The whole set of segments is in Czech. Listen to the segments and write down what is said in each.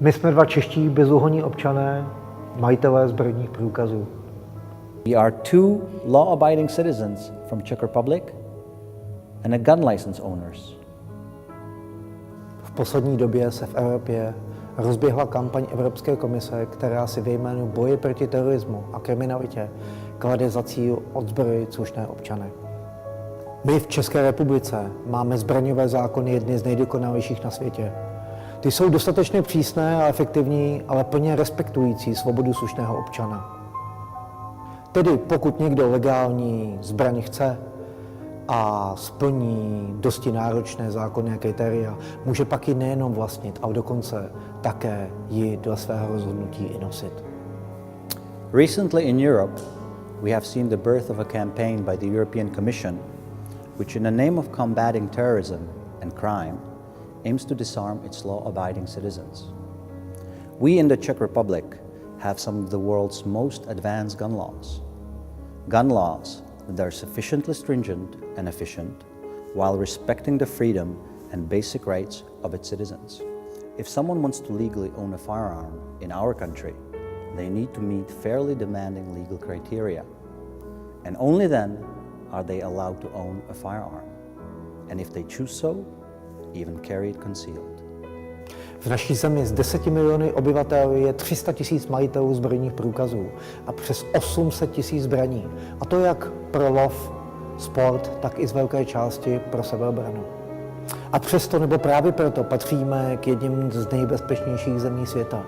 My jsme dva čeští bezúhonní občané, majitelé zbrojních průkazů. We are two law-abiding citizens from Czech Republic and a gun license owners. V poslední době se v Evropě rozběhla kampaň Evropské komise, která si ve jménu boje proti terorismu a kriminalitě klade za cíl odzbrojit slušné občany. My v České republice máme zbraňové zákony jedny z nejdokonalejších na světě. Ty jsou dostatečně přísné a efektivní, ale plně respektující svobodu slušného občana. Tedy pokud někdo legální zbraň chce a splní dosti náročné zákonné kritéria, může pak ji nejenom vlastnit, ale dokonce také ji dle svého rozhodnutí i nosit. Recently in Europe, we have seen the birth of a campaign by the European Commission, which in the name of combating terrorism and crime, aims to disarm its law-abiding citizens. We in the Czech Republic have some of the world's most advanced gun laws. Gun laws that are sufficiently stringent and efficient while respecting the freedom and basic rights of its citizens. If someone wants to legally own a firearm in our country, they need to meet fairly demanding legal criteria. And only then are they allowed to own a firearm. And if they choose so, even carry it concealed. V naší zemi z 10 miliony obyvatel je 300 000 majitelů zbrojních průkazů a přes 800 000 zbraní. A to jak pro lov, sport, tak i z velké části pro sebeobranu. A přesto nebo právě proto patříme k jedním z nejbezpečnějších zemí světa,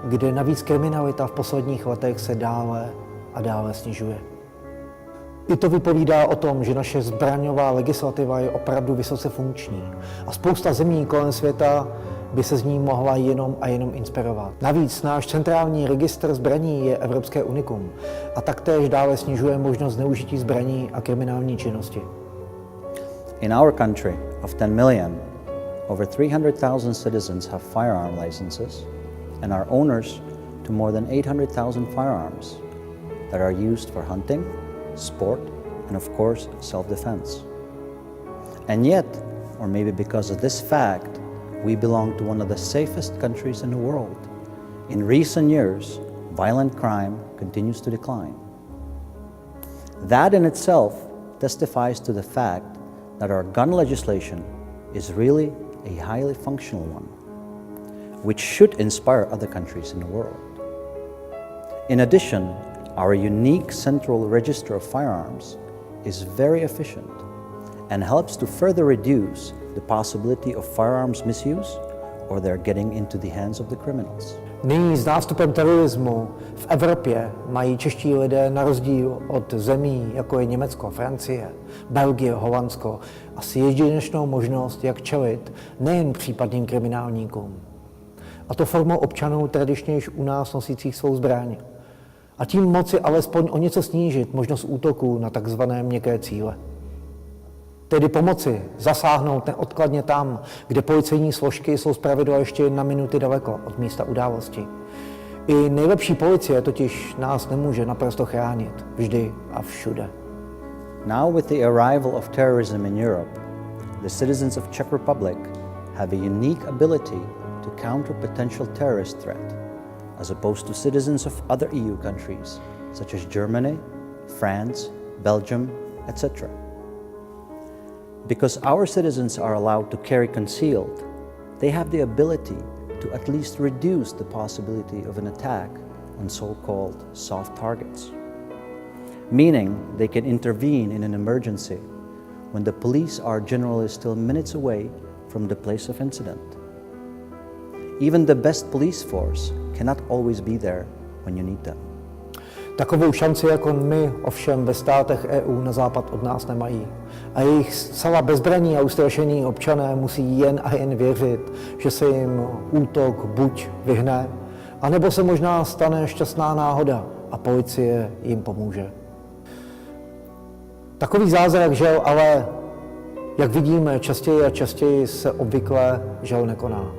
kde navíc kriminalita v posledních letech se dále a dále snižuje. I to vypovídá o tom, že naše zbraňová legislativa je opravdu vysoce funkční a spousta zemí kolem světa by se z ní mohla jenom a jenom inspirovat. Navíc náš centrální registr zbraní je evropské unikum a taktéž dále snižuje možnost zneužití zbraní a kriminální činnosti. In our country of 10 million, over 300,000 citizens have firearm licenses and are owners to more than 800,000 firearms that are used for hunting, sport, and of course, self-defense. And yet, or maybe because of this fact, we belong to one of the safest countries in the world. In recent years, violent crime continues to decline. That in itself testifies to the fact that our gun legislation is really a highly functional one, which should inspire other countries in the world. In addition, our unique central register of firearms is very efficient and helps to further reduce the possibility of firearms misuse or their getting into the hands of the criminals. Nyní s nástupem terorismu v Evropě mají čeští lidé na rozdíl od zemí, jako je Německo, Francie, Belgie, Holandsko, asi jedinečnou možnost, jak čelit nejen případným kriminálníkům. A to formou občanů tradičně již u nás nosících svou zbraň. A tím moci alespoň o něco snížit možnost útoků na takzvané měkké cíle. Tedy pomoci zasáhnout neodkladně tam, kde policejní složky jsou zpravidla ještě na minuty daleko od místa události. I nejlepší policie totiž nás nemůže naprosto chránit vždy a všude. Now with the arrival of terrorism in Europe, the citizens of Czech Republic have a unique ability to counter potential terrorist threat, as opposed to citizens of other EU countries, such as Germany, France, Belgium, etc. Because our citizens are allowed to carry concealed, they have the ability to at least reduce the possibility of an attack on so-called soft targets. Meaning they can intervene in an emergency when the police are generally still minutes away from the place of incident. Even the best police force cannot always be there when you need them. Takovou šanci jako my ovšem ve státech EU na západ od nás nemají. A jejich zcela bezbraní a ustrašení občané musí jen a jen věřit, že se jim útok buď vyhne, anebo se možná stane šťastná náhoda a policie jim pomůže. Takový zázrak žel ale, jak vidíme, častěji a častěji se obvykle žel nekoná.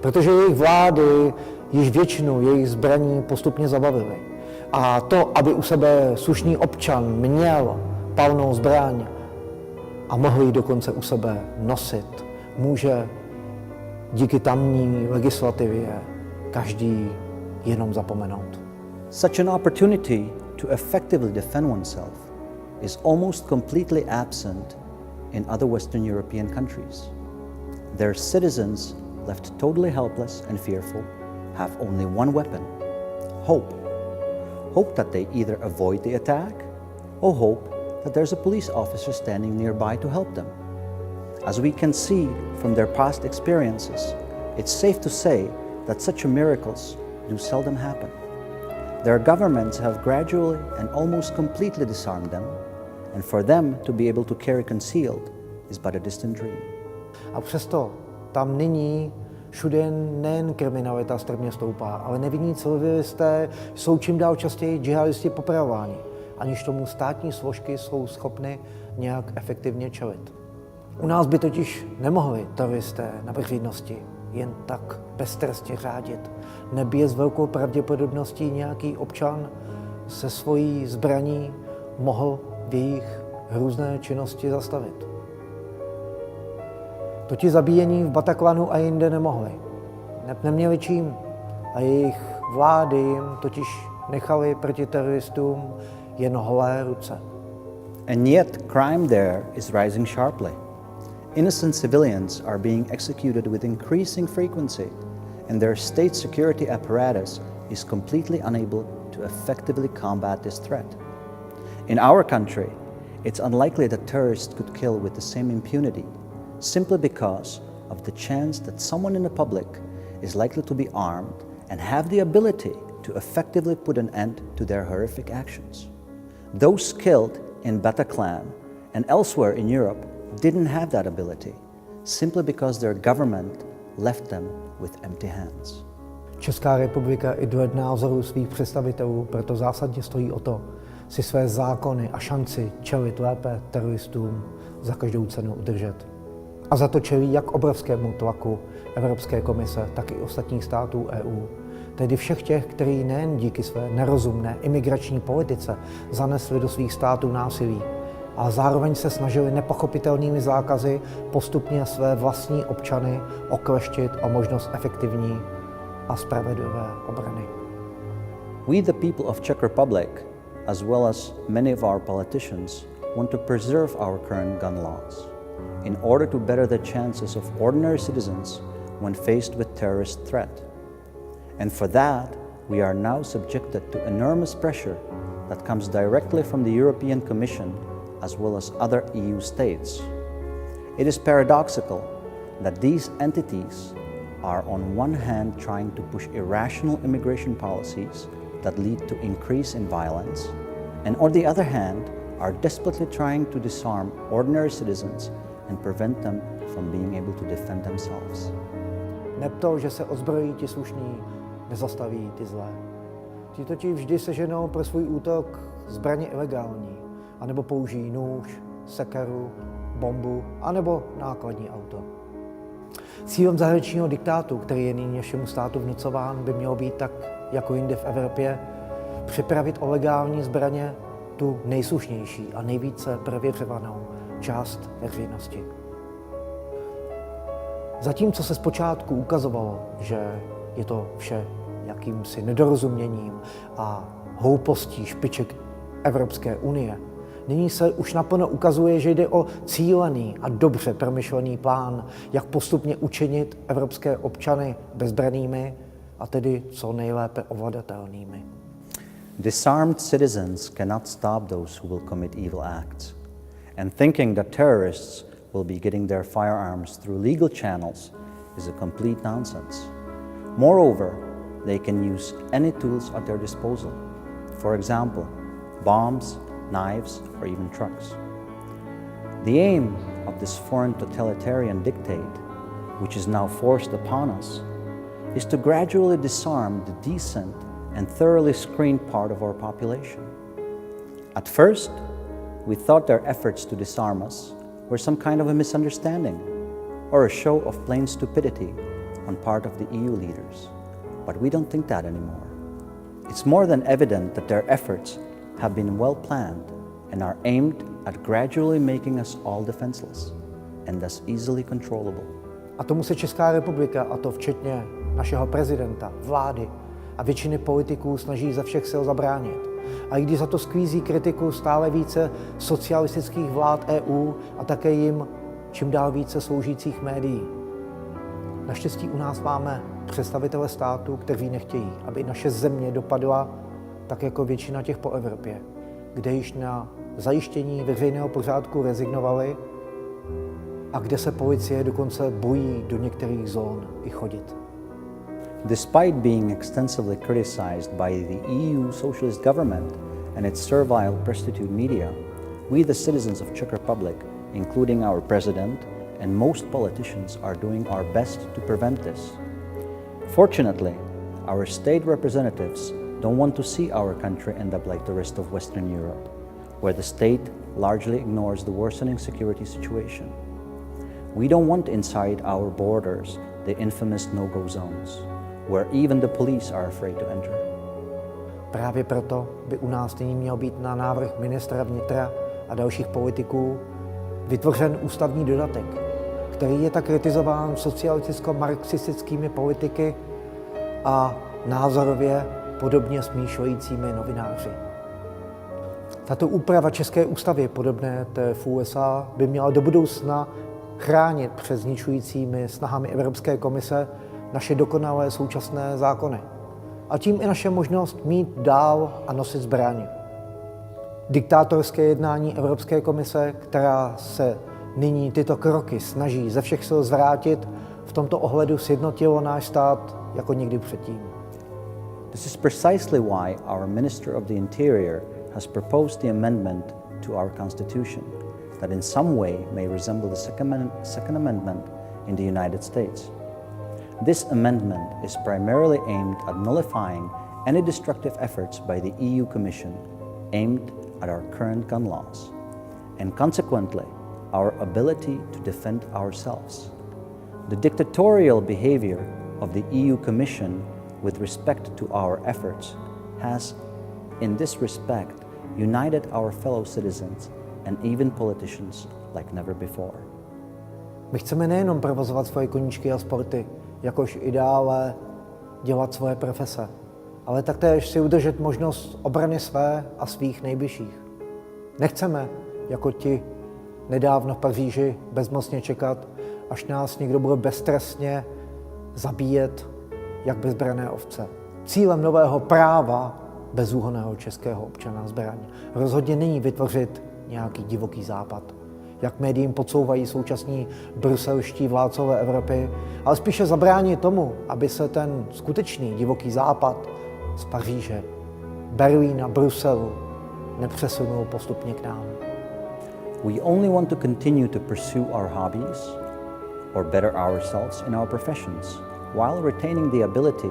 Protože jejich vlády již většinu jejich zbraní postupně zabavily. A to, aby u sebe slušný občan měl palnou zbraň a mohl ji dokonce u sebe nosit, může díky tamní legislativě každý jenom zapomenout. Such an opportunity to effectively defend oneself is almost completely absent in other Western European countries. Their citizens, left totally helpless and fearful, have only one weapon: hope. Hope that they either avoid the attack or hope that there's a police officer standing nearby to help them. As we can see from their past experiences, it's safe to say that such miracles do seldom happen. Their governments have gradually and almost completely disarmed them, and for them to be able to carry concealed is but a distant dream. A přesto tam nyní všude nejen kriminalita strmě stoupá, ale nevinní civilisté jsou čím dál častěji džihadisti popravováni, aniž tomu státní složky jsou schopny nějak efektivně čelit. U nás by totiž nemohli teroristé na veřejnosti jen tak beztrestně řádit. Neby je s velkou pravděpodobností nějaký občan se svojí zbraní mohl v jejich hrůzné činnosti zastavit. Totiž zabíjení v Bataclanu a jinde nemohli. Neměli čím a jejich vlády jim totiž nechali proti teroristům jen holé ruce. And yet, crime there is rising sharply. Innocent civilians are being executed with increasing frequency, and their state security apparatus is completely unable to effectively combat this threat. In our country, it's unlikely that terrorists could kill with the same impunity, simply because of the chance that someone in the public is likely to be armed and have the ability to effectively put an end to their horrific actions. Those killed in Bataclan and elsewhere in Europe didn't have that ability, simply because their government left them with empty hands. Česká republika i dle názoru svých představitelů proto zásadně stojí o to, si své zákony a šanci čelit lépe teroristům za každou cenu udržet. A za to čelí jak obrovskému tlaku Evropské komise, tak i ostatních států EU, tedy všech těch, kteří nejen díky své nerozumné imigrační politice zanesli do svých států násilí, ale zároveň se snažili nepochopitelnými zákazy postupně své vlastní občany okleštit o možnost efektivní a spravedlivé obrany. We, the people of Czech Republic, as well as many of our politicians, want to preserve our current gun laws in order to better the chances of ordinary citizens when faced with terrorist threat. And for that, we are now subjected to enormous pressure that comes directly from the European Commission as well as other EU states. It is paradoxical that these entities are on one hand trying to push irrational immigration policies that lead to increase in violence, and on the other hand are desperately trying to disarm ordinary citizens and prevent them from being able to defend themselves. Neb to, že se ozbrojí ti slušní, nezastaví ty zlé. Ti totiž vždy seženou pro svůj útok zbraně ilegální, anebo použijí nůž, sekeru, bombu, anebo nákladní auto. Cílem zahraničního diktátu, který je nyní všemu státu vnucován, by mělo být tak, jako jinde v Evropě, připravit o legální zbraně tu nejslušnější a nejvíce prověřovanou část veřejnosti. Zatímco se zpočátku ukazovalo, že je to vše jakýmsi nedorozuměním a hloupostí špiček Evropské unie, nyní se už naplno ukazuje, že jde o cílený a dobře promyšlený plán, jak postupně učinit evropské občany bezbrannými a tedy co nejlépe ovladatelnými. Disarmed citizens cannot stop those who will commit evil acts. And thinking that terrorists will be getting their firearms through legal channels is a complete nonsense. Moreover, they can use any tools at their disposal. For example, bombs, knives, or even trucks. The aim of this foreign totalitarian dictate, which is now forced upon us, is to gradually disarm the decent and thoroughly screened part of our population. At first, we thought their efforts to disarm us were some kind of a misunderstanding or a show of plain stupidity on part of the EU leaders. But we don't think that anymore. It's more than evident that their efforts have been well planned and are aimed at gradually making us all defenseless and thus easily controllable. A tomu se Česká republika, a to včetně našeho prezidenta, vlády a většiny politiků snaží ze všech sil zabránit. A i když za to sklízí kritiku stále více socialistických vlád EU a také jim čím dál více sloužících médií. Naštěstí u nás máme představitele státu, kteří nechtějí, aby naše země dopadla tak jako většina těch po Evropě, kde již na zajištění veřejného pořádku rezignovali a kde se policie dokonce bojí do některých zón i chodit. Despite being extensively criticized by the EU socialist government and its servile prostitute media, we the citizens of Czech Republic, including our president and most politicians, are doing our best to prevent this. Fortunately, our state representatives don't want to see our country end up like the rest of Western Europe, where the state largely ignores the worsening security situation. We don't want inside our borders the infamous no-go zones, where even the police are afraid to enter. Právě proto by u nás nyní měl být na návrh ministra vnitra a dalších politiků vytvořen ústavní dodatek, který je tak kritizován socialisticko-marxistickými politiky a názorově podobně smýšlejícími novináři. Tato úprava české ústavy, podobné té v USA, by měla do budoucna chránit před zničujícími snahami Evropské komise naše dokonalé současné zákony a tím i naše možnost mít dál a nosit zbraň. Diktátorské jednání Evropské komise, která se nyní tyto kroky snaží ze všech sil zvrátit, v tomto ohledu sjednotilo náš stát jako nikdy předtím. This is precisely why our Minister of the Interior has proposed the amendment to our Constitution that in some way may resemble the Second Amendment in the United States. This amendment is primarily aimed at nullifying any destructive efforts by the EU Commission aimed at our current gun laws, and consequently, our ability to defend ourselves. The dictatorial behavior of the EU Commission with respect to our efforts has, in this respect, united our fellow citizens and even politicians like never before. My chceme nejenom provozovat svoje koníčky a sporty, jakož i dále dělat svoje profese, ale taktéž si udržet možnost obrany své a svých nejbližších. Nechceme, jako ti nedávno v Paříži, bezmocně čekat, až nás někdo bude beztrestně zabíjet jak bezbranné ovce. Cílem nového práva bezúhonného českého občana zbraň rozhodně není vytvořit nějaký divoký západ, jak médiím podsouvají současní bruselští vládcové Evropy, ale spíše zabránit tomu, aby se ten skutečný divoký západ z Paříže, Berlína, Bruselu nepřesunul postupně k nám. We only want to continue to pursue our hobbies or better ourselves in our professions while retaining the ability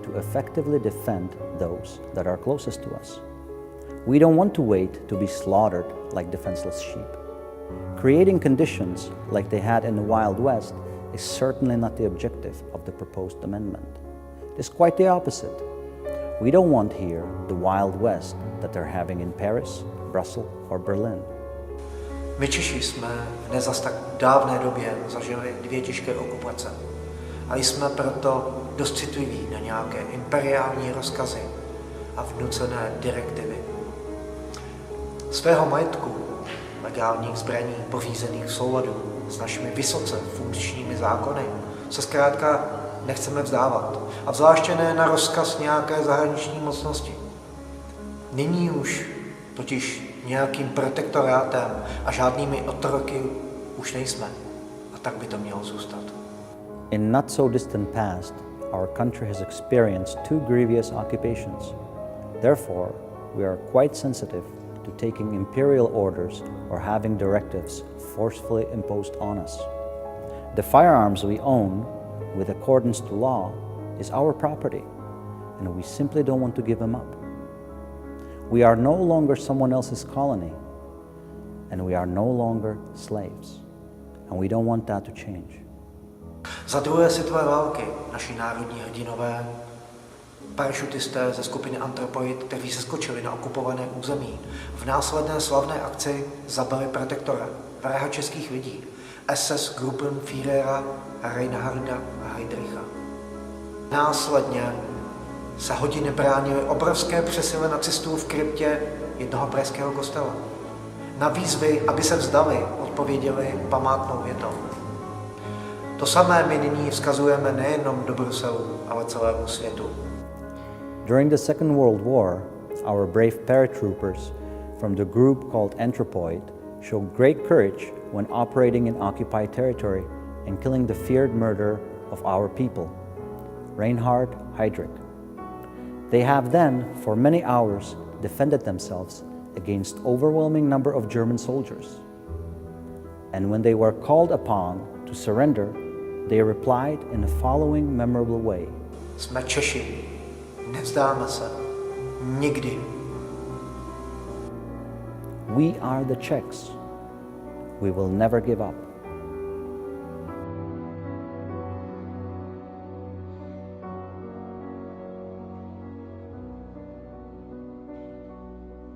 to effectively defend those that are closest to us. We don't want to wait to be slaughtered like defenseless sheep. Creating conditions like they had in the Wild West is certainly not the objective of the proposed amendment. It is quite the opposite. We don't want here the Wild West that they're having in Paris, Brussels, or Berlin. My Češi jsme v nezas tak dávné době zažili 2 těžké okupace a jsme proto dost citliví na nějaké imperiální rozkazy a vnucené direktivy. Svého majetku, legálních zbraní pořízených v souladu s našimi vysoce funkčními zákony, se zkrátka nechceme vzdávat, a zvláště ne na rozkaz nějaké zahraniční mocnosti. Nyní už totiž nějakým protektorátem a žádnými otroky už nejsme, a tak by to mělo zůstat. In not so distant past, our country has experienced 2 grievous occupations. Therefore, we are quite sensitive to taking imperial orders or having directives forcefully imposed on us. The firearms we own, with accordance to law, is our property, and we simply don't want to give them up. We are no longer someone else's colony, and we are no longer slaves, and we don't want that to change. Za druhé světové války naši národní hrdinové, parašutisté ze skupiny Anthropoid, kteří se skočili na okupované území, v následné slavné akci zabili protektora, vraha českých lidí, SS Gruppenführera Reinharda Heydricha. Následně se hodiny bránily obrovské přesily nacistů v kryptě jednoho pražského kostela. Na výzvy, aby se vzdali, odpověděli památnou větou. To samé my nyní vzkazujeme nejenom do Bruselu, ale celému světu. During the Second World War, our brave paratroopers from the group called Anthropoid showed great courage when operating in occupied territory and killing the feared murderer of our people, Reinhard Heydrich. They have then, for many hours, defended themselves against overwhelming number of German soldiers. And when they were called upon to surrender, they replied in the following memorable way. Jsme Češi, nevzdáme se, nikdy. We are the Czechs. We will never give up.